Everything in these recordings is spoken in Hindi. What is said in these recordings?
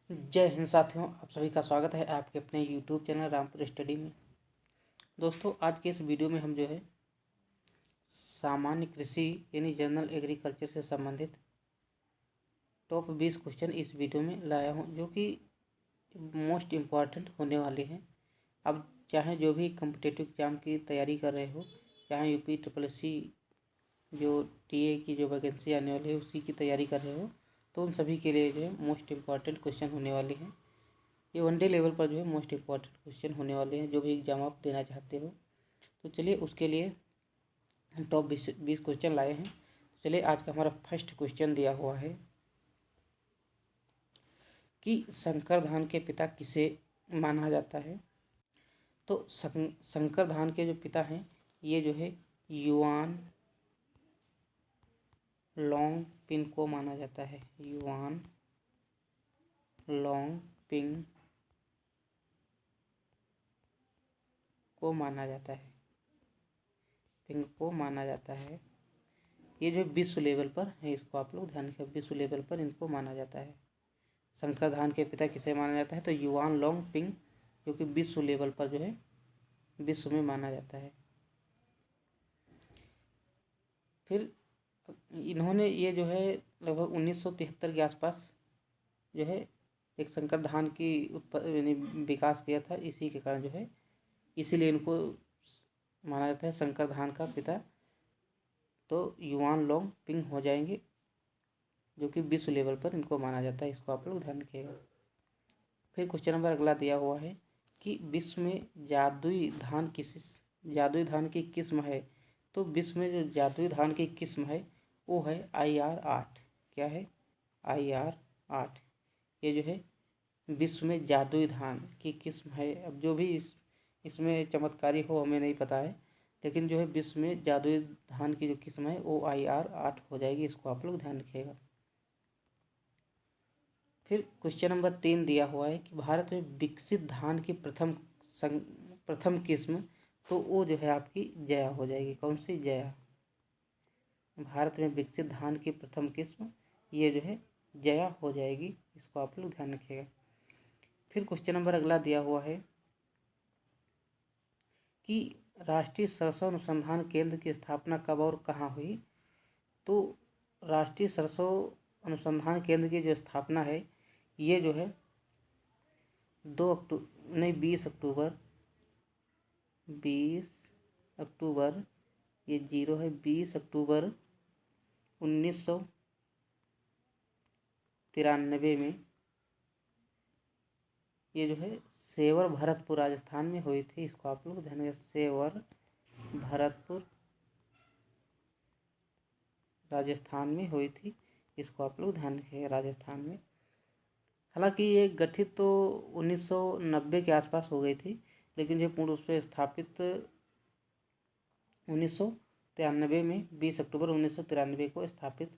जय हिंद साथियों, आप सभी का स्वागत है आपके अपने YouTube चैनल रामपुर स्टडी में। दोस्तों, आज के इस वीडियो में हम जो है सामान्य कृषि यानी जनरल एग्रीकल्चर से संबंधित टॉप 20 क्वेश्चन इस वीडियो में लाया हूं, जो कि मोस्ट इम्पॉर्टेंट होने वाले हैं। अब चाहे जो भी कॉम्पिटिटिव एग्जाम की तैयारी कर रहे हो, चाहे यूपी SSC जो टीए की जो वैकेंसी आने वाली है उसी की तैयारी कर रहे हो, तो उन सभी के लिए जो है मोस्ट इम्पॉर्टेंट क्वेश्चन होने वाले हैं। ये वनडे लेवल पर जो है मोस्ट इम्पॉर्टेंट क्वेश्चन होने वाले हैं, जो भी एग्ज़ाम आप देना चाहते हो। तो चलिए उसके लिए टॉप 20 क्वेश्चन लाए हैं। चलिए आज का हमारा फर्स्ट क्वेश्चन दिया हुआ है कि संकर धान के पिता किसे माना जाता है। तो संकर धान के जो पिता हैं ये जो है युआन लॉन्ग पिंग को माना जाता है। युआन लॉन्ग पिंग को माना जाता है। पिंग को माना जाता है। ये जो विश्व लेवल पर है, इसको आप लोग ध्यान रखें, विश्व लेवल पर इनको माना जाता है। संकर धान के पिता किसे माना जाता है? तो युआन लॉन्ग पिंग, जो कि विश्व लेवल पर जो है विश्व में माना जाता है। फिर इन्होंने ये जो है लगभग 1973 के आसपास जो है एक संकर धान की यानी विकास किया था। इसी के कारण जो है इसीलिए इनको माना जाता है संकर धान का पिता। तो युआन लॉन्ग पिंग हो जाएंगे, जो कि विश्व लेवल पर इनको माना जाता है। इसको आप लोग ध्यान रखिएगा। फिर क्वेश्चन नंबर अगला दिया हुआ है कि विश्व में जादुई धान की किस्म है। तो विश्व में जो जादुई धान की किस्म है वो है IR8। क्या है? IR8। ये जो है विश्व में जादुई धान की किस्म है। अब जो भी इसमें चमत्कारी हो हमें नहीं पता है, लेकिन जो है विश्व में जादुई धान की जो किस्म है वो IR8 हो जाएगी। इसको आप लोग ध्यान रखिएगा। फिर क्वेश्चन नंबर 3 दिया हुआ है कि भारत में विकसित धान की प्रथम किस्म, तो वो जो है आपकी जया हो जाएगी। कौन सी? जया। भारत में विकसित धान की प्रथम किस्म ये जो है जया हो जाएगी। इसको आप लोग ध्यान रखिएगा। फिर क्वेश्चन नंबर अगला दिया हुआ है कि राष्ट्रीय सरसों अनुसंधान केंद्र की स्थापना कब और कहाँ हुई। तो राष्ट्रीय सरसों अनुसंधान केंद्र की जो स्थापना है ये जो है 20 अक्टूबर, ये 0 है, 20 अक्टूबर 1993 में ये जो है सेवर भरतपुर राजस्थान में हुई थी। इसको आप लोग ध्यान रखें, सेवर भरतपुर राजस्थान में हुई थी। इसको आप लोग ध्यान रखिएगा, राजस्थान में। हालांकि ये गठित तो 1990 के आसपास हो गई थी, लेकिन जो पूर्ण रूप से स्थापित 1993 में 20 अक्टूबर 1993 को स्थापित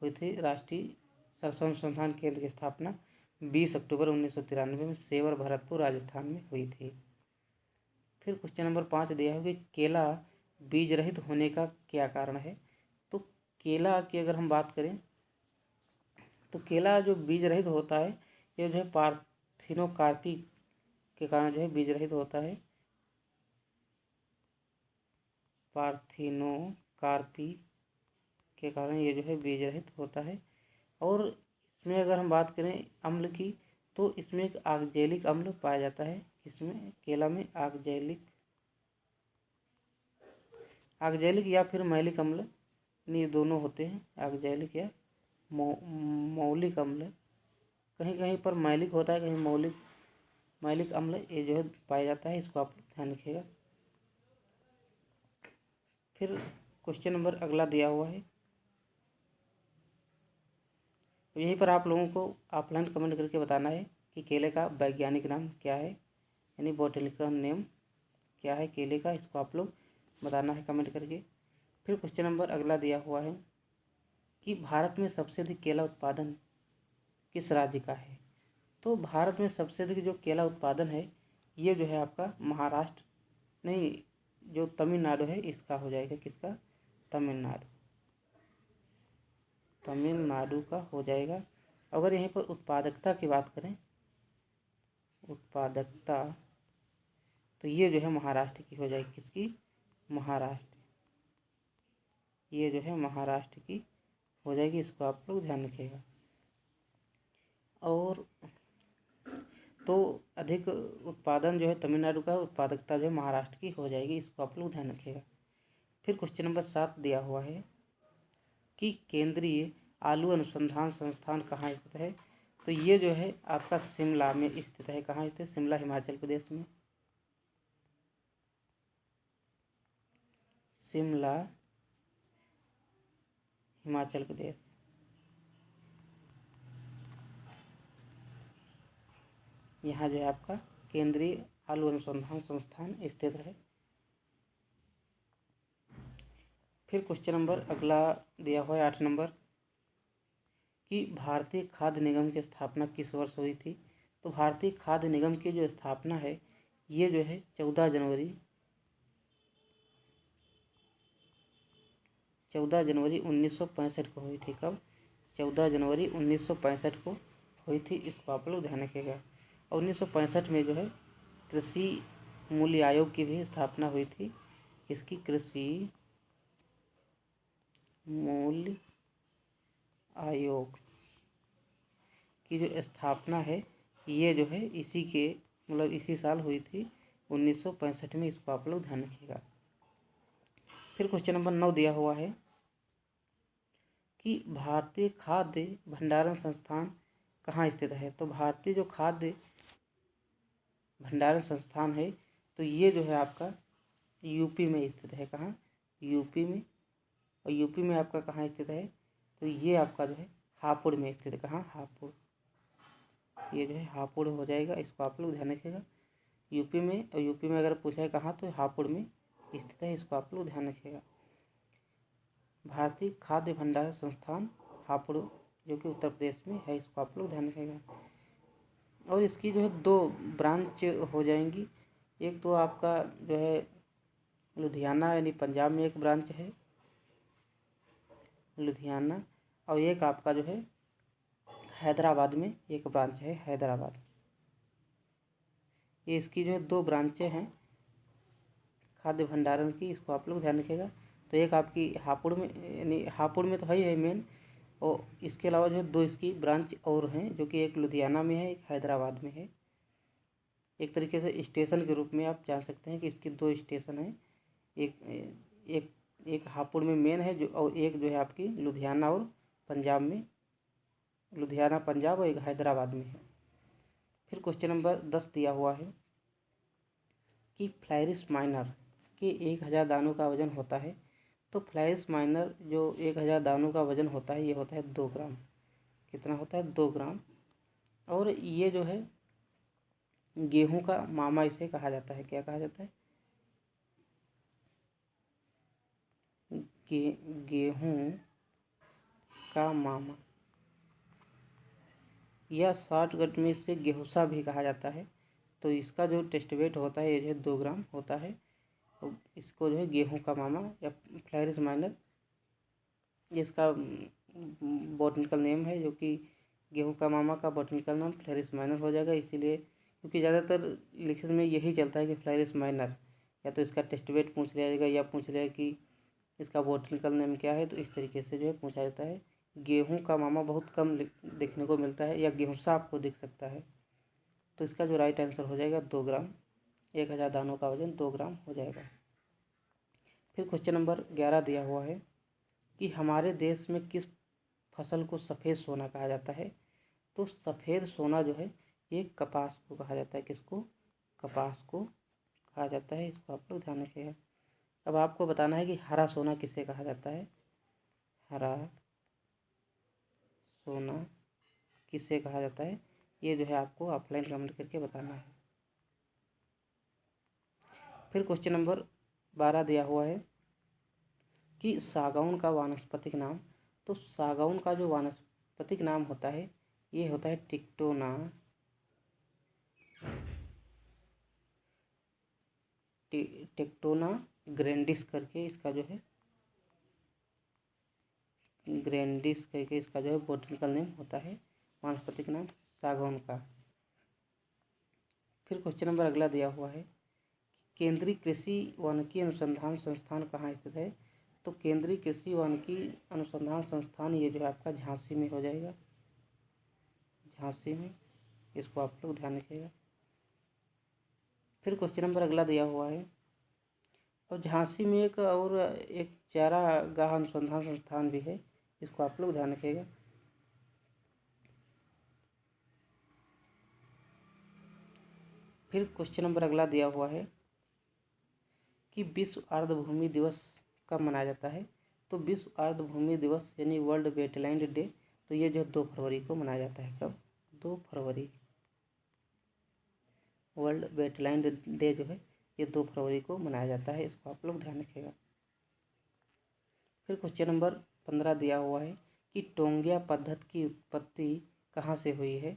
हुई थी। राष्ट्रीय सरसों अनुसंधान केंद्र की स्थापना 20 अक्टूबर 1993 में सेवर भरतपुर राजस्थान में हुई थी। फिर क्वेश्चन नंबर 5 दिया है कि केला बीज रहित होने का क्या कारण है। तो केला की अगर हम बात करें तो केला जो बीज रहित होता है ये जो है पार्थिनोकार्पी के कारण जो है बीज रहित होता है। पार्थिनोकार्पी के कारण ये जो है बीज रहित होता है। और इसमें अगर हम बात करें अम्ल की, तो इसमें एक ऑक्जेलिक अम्ल पाया जाता है। इसमें केला में ऑक्जेलिक या फिर मैलिक अम्ल, ये दोनों होते हैं, ऑक्जेलिक या मौलिक अम्ल। कहीं कहीं पर मैलिक होता है, कहीं मैलिक अम्ल ये जो है पाया जाता है। इसको आप ध्यान रखिएगा। फिर क्वेश्चन नंबर अगला दिया हुआ है, यहीं पर आप लोगों को ऑफलाइन कमेंट करके बताना है कि केले का वैज्ञानिक नाम क्या है, यानी बॉटनिकल नेम क्या है केले का। इसको आप लोग बताना है कमेंट करके। फिर क्वेश्चन नंबर अगला दिया हुआ है कि भारत में सबसे अधिक केला उत्पादन किस राज्य का है। तो भारत में सबसे अधिक जो केला उत्पादन है ये जो है आपका महाराष्ट्र नहीं, जो तमिलनाडु है इसका हो जाएगा। किसका? तमिलनाडु का हो जाएगा। अगर यहीं पर उत्पादकता की बात करें उत्पादकता, तो ये जो है महाराष्ट्र की हो जाएगी। किसकी? महाराष्ट्र। ये जो है महाराष्ट्र की हो जाएगी, इसको आप लोग ध्यान रखिएगा। और तो अधिक उत्पादन जो है तमिलनाडु का, उत्पादकता जो है महाराष्ट्र की हो जाएगी, इसको आप लोग ध्यान रखिएगा। फिर क्वेश्चन नंबर 7 दिया हुआ है कि केंद्रीय आलू अनुसंधान संस्थान कहाँ स्थित है? तो ये जो है आपका शिमला में स्थित है। कहाँ स्थित? शिमला, हिमाचल प्रदेश में। शिमला, हिमाचल प्रदेश। यहाँ जो है आपका केंद्रीय आलू अनुसंधान संस्थान स्थित है। फिर क्वेश्चन नंबर अगला दिया हुआ है 8 नंबर कि भारतीय खाद्य निगम की स्थापना किस वर्ष हुई थी? तो भारतीय खाद्य निगम की जो स्थापना है ये जो है 14 जनवरी 1965 को हुई थी। कब? 14 जनवरी 1965 को हुई थी, इसको आप लोग ध्यान रखिएगा। और 1965 में जो है कृषि मूल्य आयोग की भी स्थापना हुई थी। इसकी कृषि मूल्य आयोग की जो स्थापना है ये जो है इसी के मतलब इसी साल हुई थी 1965 में, इसको आप लोग ध्यान रखिएगा। फिर क्वेश्चन नंबर 9 दिया हुआ है कि भारतीय खाद्य भंडारण संस्थान कहाँ स्थित है? तो भारतीय जो खाद्य भंडारण संस्थान है तो ये जो है आपका यूपी में स्थित है। कहाँ? यूपी में। और यूपी में आपका कहाँ स्थित है? तो ये आपका जो है हापुड़ में स्थित है। कहाँ? हापुड़। ये जो है हापुड़ हो जाएगा, इसको आप लोग ध्यान रखिएगा। यूपी में, और यूपी में अगर पूछा है कहाँ तो हापुड़ में स्थित है, इसको आप लोग ध्यान रखिएगा। भारतीय खाद्य भंडारण संस्थान हापुड़ जो कि उत्तर प्रदेश में है, इसको आप लोग ध्यान रखिएगा। और इसकी जो है 2 ब्रांच हो जाएंगी। एक तो आपका जो है लुधियाना यानी पंजाब में एक ब्रांच है, लुधियाना। और एक आपका जो है हैदराबाद में एक ब्रांच है, हैदराबाद। ये इसकी जो है 2 ब्रांचें हैं खाद्य भंडारण की, इसको आप लोग ध्यान रखिएगा। तो एक आपकी हापुड़ में, यानी हापुड़ में तो है मेन, और इसके अलावा जो है 2 इसकी ब्रांच और हैं, जो कि एक लुधियाना में है, एक हैदराबाद में है। एक तरीके से स्टेशन के रूप में आप जान सकते हैं कि इसके 2 स्टेशन हैं। एक एक एक हापुड़ में मेन है, जो और एक जो है आपकी लुधियाना और पंजाब में, लुधियाना पंजाब और एक हैदराबाद में है। फिर क्वेश्चन नंबर 10 दिया हुआ है कि फ्लैरिस माइनर के 1000 दानों का वजन होता है। तो फ्लैरिस माइनर जो 1000 दानों का वजन होता है ये होता है 2 ग्राम। कितना होता है? 2 ग्राम। और ये जो है गेहूं का मामा इसे कहा जाता है। क्या कहा जाता है? गेहूं का मामा, या शॉर्टकट में इसे गेहूसा भी कहा जाता है। तो इसका जो टेस्ट वेट होता है ये जो है 2 ग्राम होता है। और इसको जो है गेहूं का मामा या फ्लैरिस माइनर, इसका बॉटनिकल नेम है, जो कि गेहूं का मामा का बॉटनिकल नाम फ्लैरिस माइनर हो जाएगा। इसीलिए क्योंकि ज़्यादातर लिखने में यही चलता है कि फ्लैरिस माइनर, या तो इसका टेस्ट वेट पूछ लिया जाएगा या पूछ लिया कि इसका बॉटनिकल नेम क्या है, तो इस तरीके से जो है पूछा जाता है। गेहूं का मामा बहुत कम देखने को मिलता है, या गेहूंसा आपको दिख सकता है। तो इसका जो राइट आंसर हो जाएगा 2 ग्राम। 1000 दानों का वजन 2 ग्राम हो जाएगा। फिर क्वेश्चन नंबर 11 दिया हुआ है कि हमारे देश में किस फसल को सफ़ेद सोना कहा जाता है? तो सफ़ेद सोना जो है ये कपास को कहा जाता है। किसको? कपास को कहा जाता है, इसको आप लोग ध्यान रखिएगा। अब आपको बताना है कि हरा सोना किसे कहा जाता है? हरा सोना किसे कहा जाता है? ये जो है आपको ऑफलाइन कमेंट करके बताना है। फिर क्वेश्चन नंबर 12 दिया हुआ है कि सागौन का वानस्पतिक नाम। तो सागौन का जो वानस्पतिक नाम होता है ये होता है टिक्टोना टेक्टोना ग्रैंडिस करके, इसका जो है ग्रैंडिस करके इसका जो है बॉटनिकल नेम होता है, वानस्पतिक नाम सागौन का। फिर क्वेश्चन नंबर अगला दिया हुआ है, केंद्रीय कृषि वानिकी अनुसंधान संस्थान कहाँ स्थित है। तो केंद्रीय कृषि वानिकी अनुसंधान संस्थान ये जो है आपका झांसी में हो जाएगा, झांसी में, इसको आप लोग ध्यान रखिएगा। फिर क्वेश्चन नंबर अगला दिया हुआ है, और झांसी में एक चारागाह अनुसंधान संस्थान भी है, इसको आप लोग ध्यान रखिएगा। फिर क्वेश्चन नंबर अगला दिया हुआ है कि विश्व आर्द्रभूमि दिवस कब मनाया जाता है। तो विश्व आर्द्रभूमि दिवस यानी वर्ल्ड वेटलैंड डे, तो ये जो 2 फरवरी को मनाया जाता है। कब? 2 फरवरी। वर्ल्ड वेटलैंड डे जो है ये 2 फरवरी को मनाया जाता है, इसको आप लोग ध्यान रखिएगा। फिर क्वेश्चन नंबर 15 दिया हुआ है कि टोंगिया पद्धति की उत्पत्ति कहाँ से हुई है।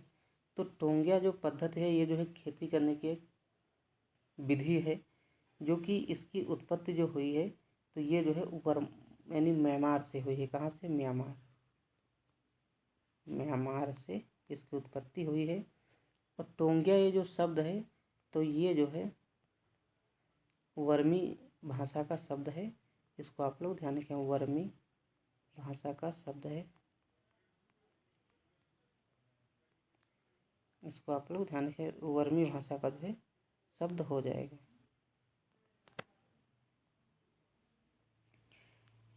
तो टोंगिया जो पद्धति है ये जो है खेती करने की एक विधि है, जो कि इसकी उत्पत्ति जो हुई है तो ये जो है ऊपर यानी म्यांमार से हुई है। कहाँ से? म्यांमार, म्यांमार से इसकी उत्पत्ति हुई है। और टोंगिया ये जो शब्द है तो ये जो है वर्मी भाषा का शब्द है, इसको आप लोग ध्यान रखें, वर्मी भाषा का शब्द है, इसको आप लोग ध्यान रखें, वर्मी भाषा का जो है शब्द हो जाएगा।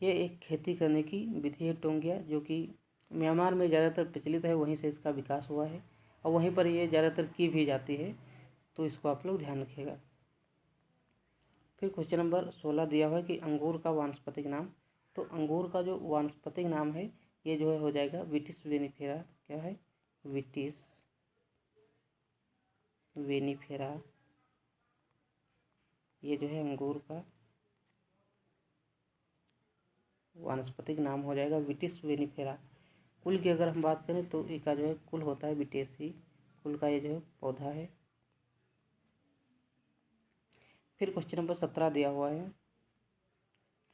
ये एक खेती करने की विधि है टोंगिया, जो कि म्यांमार में ज़्यादातर प्रचलित है, वहीं से इसका विकास हुआ है और वहीं पर ये ज़्यादातर की भी जाती है, तो इसको आप लोग ध्यान रखिएगा। फिर क्वेश्चन नंबर 16 दिया हुआ है कि अंगूर का वानस्पतिक नाम। तो अंगूर का जो वानस्पतिक नाम है ये जो है हो जाएगा विटिस वेनिफेरा। क्या है? विटिस वेनिफेरा, ये जो है अंगूर का वानस्पतिक नाम हो जाएगा विटिस वेनिफेरा। कुल की अगर हम बात करें तो इसका जो है कुल होता है विटेसी, कुल का ये जो है पौधा है। फिर क्वेश्चन नंबर 17 दिया हुआ है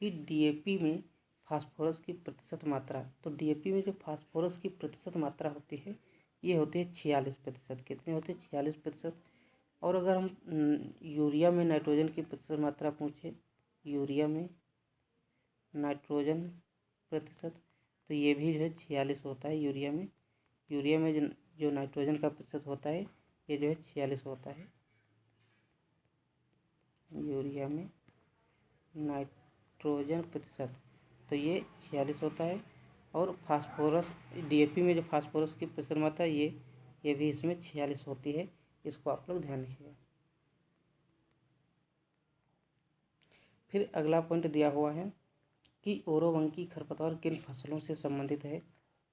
कि डीएपी में फास्फोरस की प्रतिशत मात्रा। तो डीएपी में जो फास्फोरस की प्रतिशत मात्रा होती है ये होती है 46%। कितनी होती है? 46%। और अगर हम यूरिया में नाइट्रोजन की प्रतिशत मात्रा पूछे, यूरिया में नाइट्रोजन प्रतिशत, तो ये भी जो है 46 होता है। यूरिया में जो नाइट्रोजन का प्रतिशत होता है ये जो है 46 होता है। यूरिया में नाइट्रोजन प्रतिशत तो ये 46 होता है। और फास्फोरस डीएपी में जो फास्फोरस की प्रतिशत मात्रा ये भी इसमें 46 होती है, इसको आप लोग ध्यान रखिएगा। फिर अगला पॉइंट दिया हुआ है कि ओरोवंकी खरपतवार किन फसलों से संबंधित है।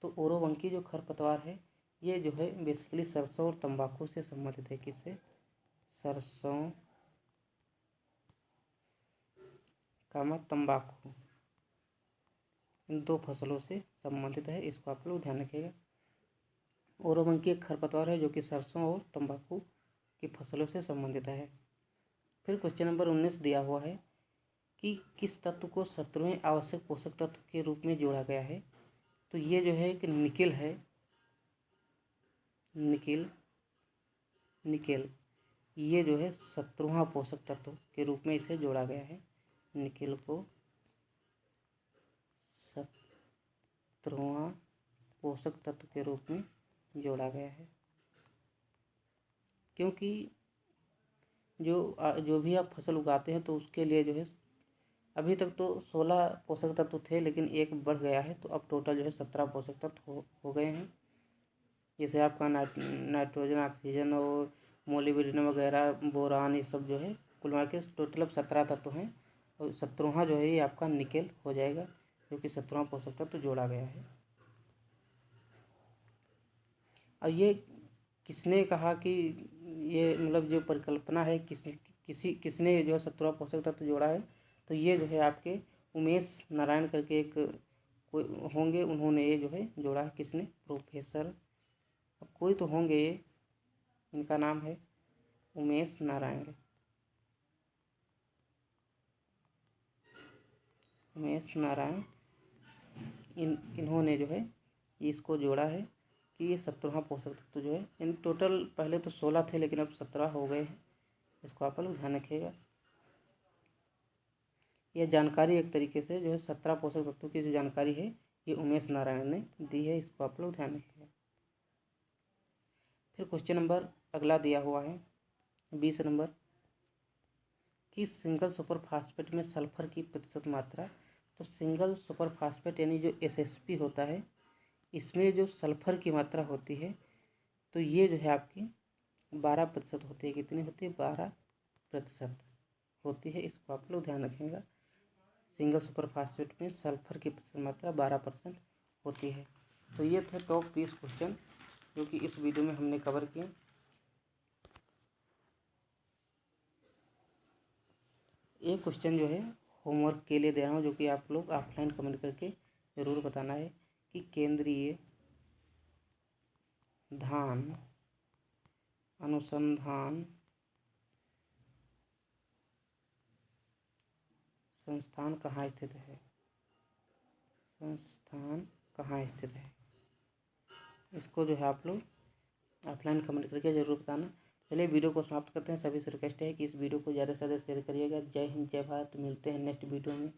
तो ओरोवंकी जो खरपतवार है ये जो है बेसिकली सरसों और तंबाकू से संबंधित है। किससे? सरसों कामा तंबाकू, इन 2 फसलों से संबंधित है, इसको आप लोग ध्यान रखिएगा। ओरोवंकी एक खरपतवार है जो कि सरसों और तंबाकू की फसलों से संबंधित है। फिर क्वेश्चन नंबर 19 दिया हुआ है कि किस तत्व को 17वें आवश्यक पोषक तत्व के रूप में जोड़ा गया है। तो ये जो है कि निकेल है, निकेल ये जो है 17वां पोषक तत्व के रूप में इसे जोड़ा गया है। निकेल को 17वां पोषक तत्व के रूप में जोड़ा गया है, क्योंकि जो भी आप फसल उगाते हैं तो उसके लिए जो है अभी तक तो 16 पोषक तत्व थे, लेकिन एक बढ़ गया है, तो अब टोटल जो है 17 पोषक तत्व हो गए हैं। जैसे आपका नाइट्रोजन, ऑक्सीजन और मोलिब्डेनम वगैरह, बोरान, ये सब जो है कुल मिला के टोटल अब 17 तत्व हैं। और 17वां जो है ये आपका निकेल हो जाएगा, जो कि 17वां पोषक तत्व जोड़ा गया है। और ये किसने कहा कि ये मतलब जो परिकल्पना है किसने जो है 17वां पोषक तत्व जोड़ा है। तो ये जो है आपके उमेश नारायण करके एक कोई होंगे, उन्होंने ये जो है जोड़ा है। किसने? प्रोफेसर, अब कोई तो होंगे ये, इनका नाम है उमेश नारायण, उमेश नारायण। इन्होंने जो है इसको जोड़ा है कि ये 17वां पोषक तत्व जो है, इन टोटल पहले तो 16 थे लेकिन अब 17 हो गए हैं। इसको आप लोग ध्यान रखिएगा। यह जानकारी एक तरीके से जो है 17 पोषक तत्वों की जो जानकारी है ये उमेश नारायण ने दी है। इसको आप लोग ध्यान रखिएगा। फिर क्वेश्चन नंबर अगला दिया हुआ है 20 नंबर कि सिंगल सुपर फास्फेट में सल्फर की प्रतिशत मात्रा। तो सिंगल सुपर फास्फेट यानी जो SSP होता है, इसमें जो सल्फर की मात्रा होती है तो ये जो है आपकी 12% होती है। कितनी होती है? 12% होती है। इसको आप लोग ध्यान रखिएगा। सिंगल सुपर फास्फेट में सल्फर की प्रतिशत मात्रा 12% होती है। तो ये थे टॉप 20 क्वेश्चन जो कि इस वीडियो में हमने कवर किए। एक क्वेश्चन जो है होमवर्क के लिए दे रहा हूँ, जो कि आप लोग ऑफलाइन कमेंट करके ज़रूर बताना है कि केंद्रीय धान अनुसंधान संस्थान कहाँ स्थित है? संस्थान कहाँ स्थित है? इसको जो है आप लोग ऑफलाइन कमेंट करके ज़रूर बताना। चलिए वीडियो को समाप्त करते हैं। सभी से रिक्वेस्ट है कि इस वीडियो को ज़्यादा से ज़्यादा शेयर करिएगा। जय हिंद, जय भारत। मिलते हैं नेक्स्ट वीडियो में।